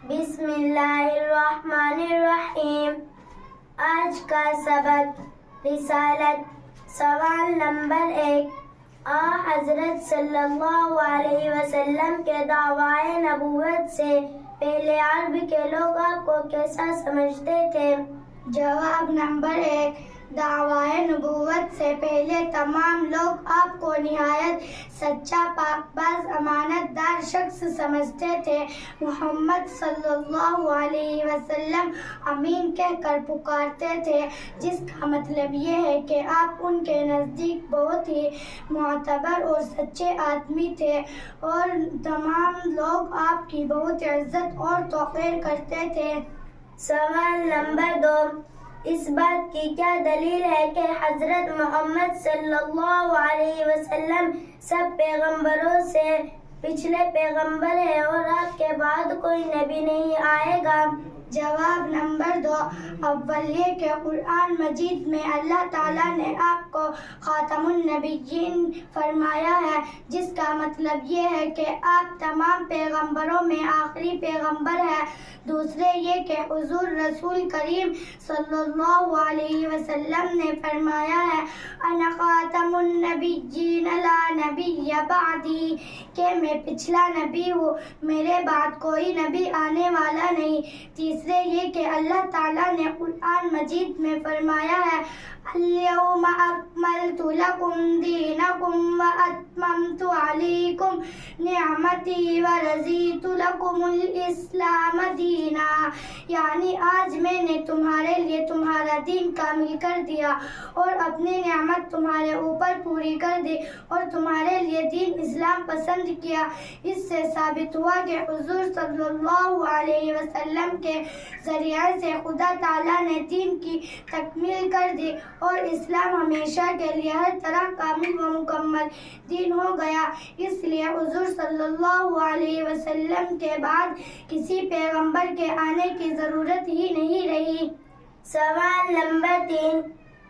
بسم اللہ الرحمن الرحیم۔ آج کا سبق رسالت سوال نمبر 1۔ حضرت صلی اللہ علیہ وسلم کے دعویٰ نبوت سے پہلے عرب کے لوگ آپ کو کیسا سمجھتے تھے؟ جواب نمبر 1۔ دعویٰ نبوت سے پہلے تمام لوگ آپ کو نہایت سچا، پاک باز، امانت دار شخص سمجھتے تھے۔ محمد صلی اللہ علیہ وسلم امین کہہ کر پکارتے تھے، جس کا مطلب یہ ہے کہ آپ ان کے نزدیک بہت ہی معتبر اور سچے آدمی تھے، اور تمام لوگ آپ کی بہت عزت اور توقیر کرتے تھے۔ سوال نمبر 2۔ اس بات کی کیا دلیل ہے کہ حضرت محمد صلی اللہ علیہ وسلم سب پیغمبروں سے پچھلے پیغمبر ہیں اور آپ کے بعد کوئی نبی نہیں آئے گا؟ جواب نمبر 2۔ اول یہ کہ قرآن مجید میں اللہ تعالیٰ نے آپ کو خاتم النبیین فرمایا ہے، جس کا مطلب یہ ہے کہ آپ تمام پیغمبروں میں آخری پیغمبر ہیں۔ دوسرے یہ کہ حضور رسول کریم صلی اللہ علیہ وسلم نے فرمایا ہے، انا خاتم النبیین لا نبی بعدی، کہ میں پچھلا نبی ہوں، میرے بعد کوئی نبی آنے والا نہیں۔ تیسرے یہ کہ اللہ تعالیٰ نے قرآن مجید میں فرمایا ہے، اليوم اکملت لکم دینکم واتممت علیکم نعمتی ورضیت لکم الاسلام دینا، یعنی آج میں نے تمہارے لیے تمہارا دین کامل کر دیا اور اپنی نعمت تمہارے اوپر پوری کر دی اور تمہارے لیے دین اسلام پسند کیا۔ اس سے ثابت ہوا کہ حضور صلی اللہ علیہ وسلم کے ذریعے سے خدا تعالیٰ نے دین کی تکمیل کر دی اور اسلام ہمیشہ کے لیے ہر طرح کامل و مکمل دین ہو گیا۔ اس لیے حضور صلی اللہ علیہ وسلم کے بعد کسی پیغمبر کے آنے کی ضرورت ہی نہیں رہی۔ سوال نمبر 3۔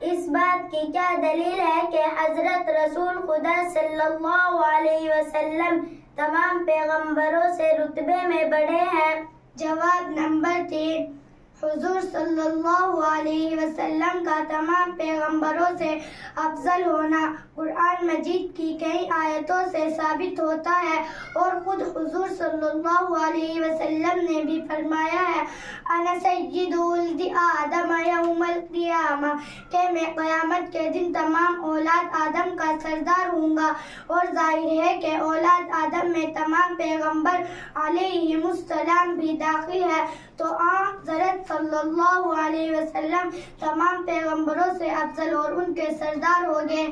اس بات کی کیا دلیل ہے کہ حضرت رسول خدا صلی اللہ علیہ وسلم تمام پیغمبروں سے رتبے میں بڑے ہیں؟ جواب نمبر 3۔ حضور صلی اللہ علیہ وسلم کا تمام پیغمبروں سے افضل ہونا قرآن مجید کی کئی آیتوں سے ثابت ہوتا ہے، اور خود حضور صلی اللہ علیہ وسلم نے بھی فرمایا ہے، انا سید ولد آدم یوم القیامہ، کہ میں قیامت کے دن تمام اولاد آدم کا سردار ہوں گا۔ اور ظاہر ہے کہ اولاد آدم میں تمام پیغمبر علیہم السلام بھی داخل ہے، تو حضرت صلی اللہ علیہ وسلم تمام پیغمبروں سے افضل اور ان کے سردار ہو گئے۔